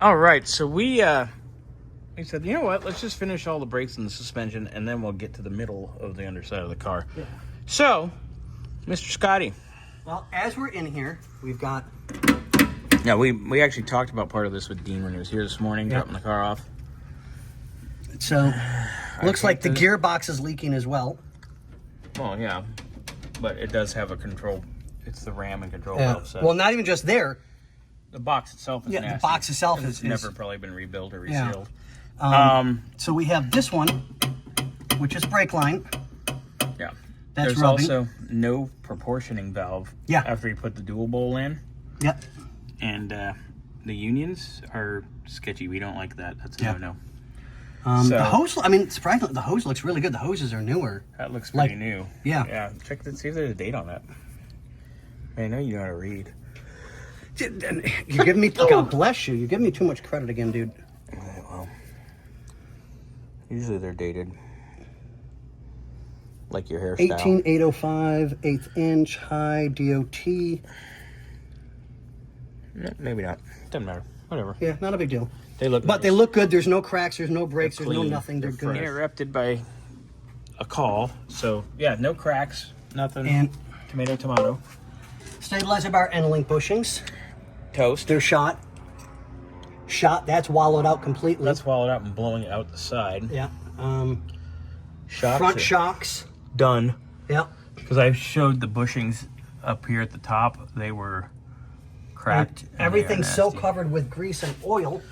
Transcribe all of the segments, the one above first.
All right, so we said, you know what? Let's just finish all the brakes and the suspension, and then we'll get to the middle of the underside of the car. Yeah. So, Mr. Scotty. Well, as we're in here, we've got... Yeah, we actually talked about part of this with Dean when he was here this morning, dropping the car off. So, looks like the gearbox is leaking as well. Well, yeah, but it does have a control. It's the ram and control valve set. Well, not even just there. The box itself is nasty. The box itself is never probably been rebuilt or resealed. So we have this one, which is brake line. Yeah. That's There's rubbing. also no proportioning valve. Yeah. After you put the dual bowl in. Yep. And the unions are sketchy. We don't like that. That's a no-no. The hose, I mean, surprisingly, the hose looks really good. The hoses are newer. That looks pretty new. Yeah. Yeah. Check see if there's a date on that. I know you know how to read. You're giving me, God bless you. You're giving me too much credit again, dude. Well, usually they're dated. Like your hairstyle. 18805, 1/8 inch, high DOT. Maybe not. Doesn't matter. Whatever. Yeah, not a big deal. They look But they look good. There's no cracks. There's no breaks. There's no clean. nothing. They're good. Interrupted by a call. So, yeah, no cracks. Nothing. And Tomato. stabilizer bar and link bushings. Toast. They're shot. That's wallowed out completely. That's swallowed out and blowing out the side. Yeah. Shocks Front shocks. done. Yeah. Because I showed the bushings up here at the top. They were cracked. And everything's so covered with grease and oil.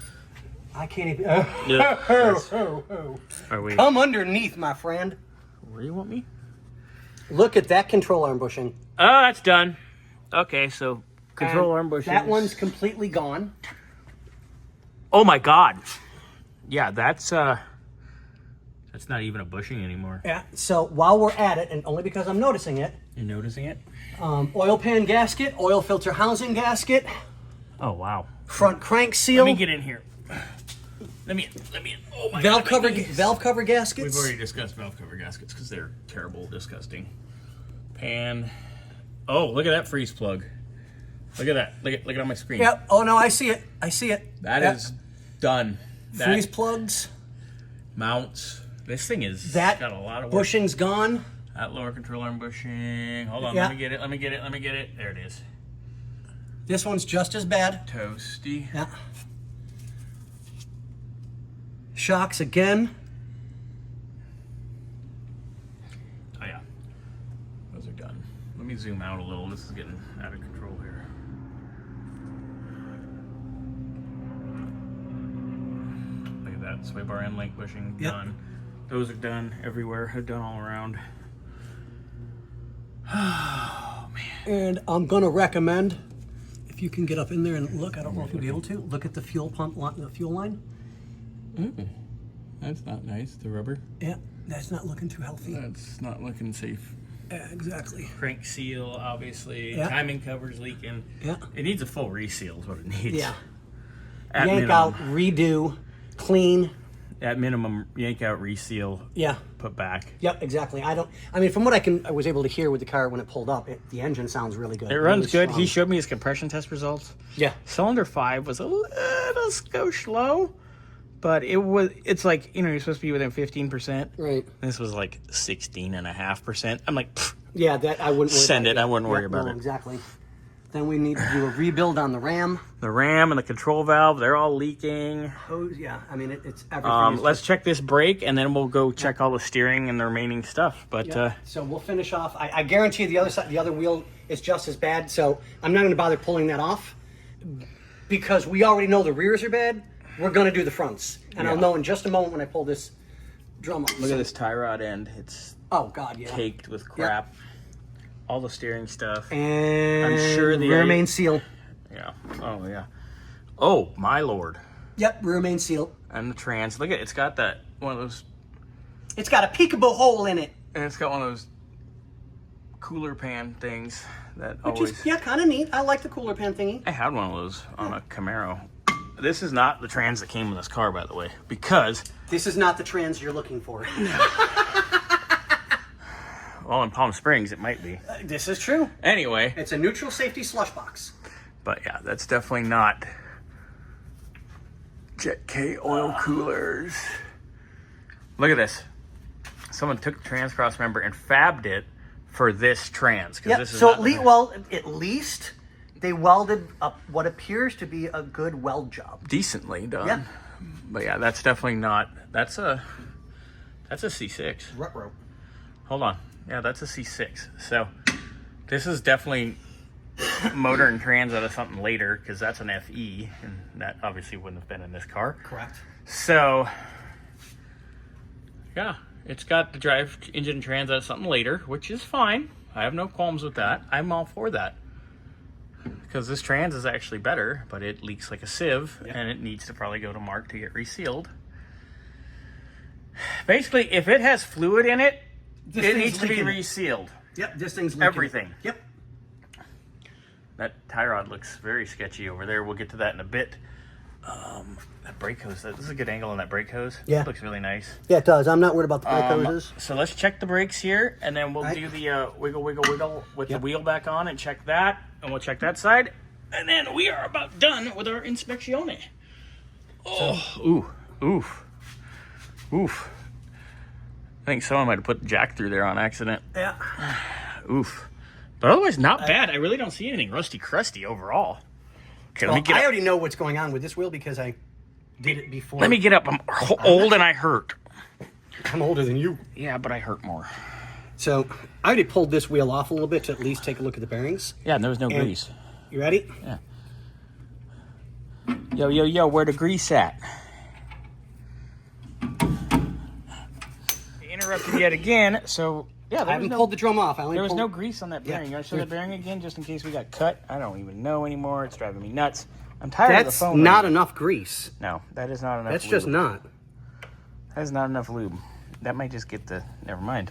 I can't even. Are we? Come underneath, my friend. Where do you want me? Look at that control arm bushing. Oh, that's done. Okay, so control arm bushings. That one's completely gone. Oh my God. Yeah, that's not even a bushing anymore. Yeah. So while we're at it, and only because I'm noticing it, You're noticing it? oil pan gasket, oil filter housing gasket, Oh wow. front crank seal, Let me get in here. Let me in. Oh my valve God, cover gaskets. We've already discussed valve cover gaskets because they're terrible, disgusting. Pan. Oh, look at that freeze plug. Look at that. Look at it on my screen. Yep. Oh no, I see it. That is done. Freeze plugs. Mounts. This thing is That got a lot of work. bushing's gone. That lower control arm bushing. Hold on, Yeah. let me get it. There it is. This one's just as bad. Toasty. Yeah. Shocks again. Oh yeah. Those are done. Let me zoom out a little. This is getting out of control here. Look at that. Sway bar and link bushing done. Those are done everywhere. They're done all around. Oh man. And I'm gonna recommend, if you can get up in there and look, I don't know if you'll be able to, look at the fuel pump, the fuel line. That's not nice. The rubber. Yeah, that's not looking too healthy. That's not looking safe. Yeah, exactly. Crank seal, obviously. Yeah. Timing cover's leaking. Yeah. It needs a full reseal is what it needs. Yeah. At Yank minimum. out, redo, clean. At minimum, yank out, reseal, Yeah. put back. Yep, exactly. I mean, from what I was able to hear with the car when it pulled up, the engine sounds really good. It runs really good. strong. He showed me his compression test results. Yeah. Cylinder 5 was a little skosh low, but it's like, you're supposed to be within 15%. Right. This was like 16.5%. I'm like, pfft, Yeah, that I wouldn't worry Send about it. I wouldn't worry about no, it. Exactly. Then we need to do a rebuild on the ram. the ram and the control valve, they're all leaking. Hose, yeah. I mean, it's everything. is Let's just- check this brake, and then we'll go check all the steering and the remaining stuff. But Yeah. So we'll finish off. I guarantee you the other side, the other wheel is just as bad. So I'm not going to bother pulling that off because we already know the rears are bad. We're going to do the fronts, and I'll know in just a moment when I pull this drum off. look at this tie rod end. It's Oh God, yeah. caked with crap. All the steering stuff. And I'm sure the rear main seal. Yeah. Oh yeah. Oh my lord. Yep, rear main seal. And the trans. Look at it's got that one of those, It's got a peekaboo hole in it, and it's got one of those cooler pan things that which always. is kind of neat. I like the cooler pan thingy. I had one of those on a Camaro. This is not the trans that came with this car, by the way, because This is not the trans you're looking for. well, in Palm Springs it might be. This is true. Anyway, It's a neutral safety slush box. but yeah, that's definitely not Jet K oil coolers. Look at this. Someone took the trans cross member and fabbed it for this trans. Yep. This is So not at least they welded up what appears to be a good weld job. decently done. Yeah. But yeah, that's definitely not. That's a C6. Ruh-roh. Hold on. Yeah, that's a C6. So this is definitely motor and trans out of something later, because that's an FE, and that obviously wouldn't have been in this car. Correct. So yeah, it's got the drive engine and trans out of something later, which is fine. I have no qualms with that. I'm all for that. Because this trans is actually better, but it leaks like a sieve, and it needs to probably go to Mark to get resealed. Basically, if it has fluid in it, it needs to be resealed. Yep, this thing's leaking. Everything. Yep. That tie rod looks very sketchy over there. We'll get to that in a bit. That brake hose, this is a good angle on that brake hose. Yeah. It looks really nice. Yeah, it does. I'm not worried about the brake hoses. So let's check the brakes here, and then we'll do the wiggle, wiggle, wiggle with the wheel back on and check that, and we'll check that side. And then we are about done with our inspezione. Oh, oof. I think someone might have put the jack through there on accident. Yeah. Oof. But otherwise, not bad. I really don't see anything rusty crusty overall. Okay, let me get I up. already know what's going on with this wheel because I did it before. Let me get up. I'm old and I hurt. I'm older than you. Yeah, but I hurt more. So I already pulled this wheel off a little bit to at least take a look at the bearings. Yeah, and there was no grease. You ready? Yeah. Yo, where the grease at? Interrupted yet again, so yeah, I haven't pulled the drum off. There was no grease on that bearing. You want to show that bearing again, just in case we got cut? I don't even know anymore. It's driving me nuts. I'm tired of the That's phone. not enough grease. No, that is not enough. That's lube. just not. That is not enough lube. That might just get the. Never mind.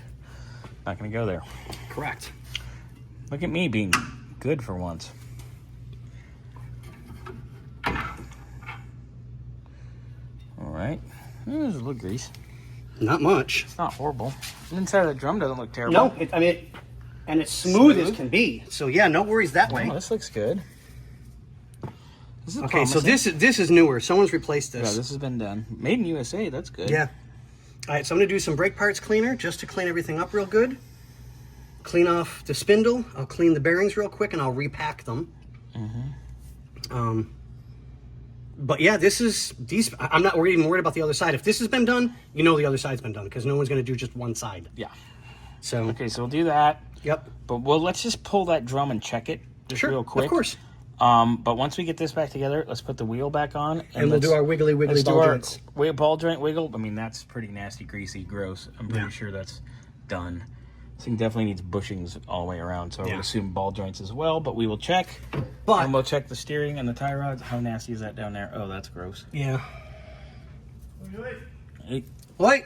Not gonna go there. Correct. Look at me being good for once. All right. There's a little grease. Not much. It's not horrible. The inside of the drum doesn't look terrible. No, and it's smooth as can be. So yeah, no worries that way. Oh, this looks good. This is Okay, so promising. this is newer. Someone's replaced this. Yeah, this has been done. Made in USA. That's good. Yeah. All right, so I'm gonna do some brake parts cleaner just to clean everything up real good. Clean off the spindle. I'll clean the bearings real quick and I'll repack them. But yeah, I'm not even worried about the other side. If this has been done, you know the other side's been done because no one's gonna do just one side. Yeah. So Okay, so we'll do that. Yep. But let's just pull that drum and check it just real quick. Of course. But once we get this back together, let's put the wheel back on. And we'll do our wiggly ball joints. Ball joint wiggle. I mean, that's pretty nasty, greasy, gross. I'm pretty sure that's done. This thing definitely needs bushings all the way around, so I would assume ball joints as well, but we will check. And we'll check the steering and the tie rods. How nasty is that down there? Oh, that's gross. Yeah. Hey. Wait.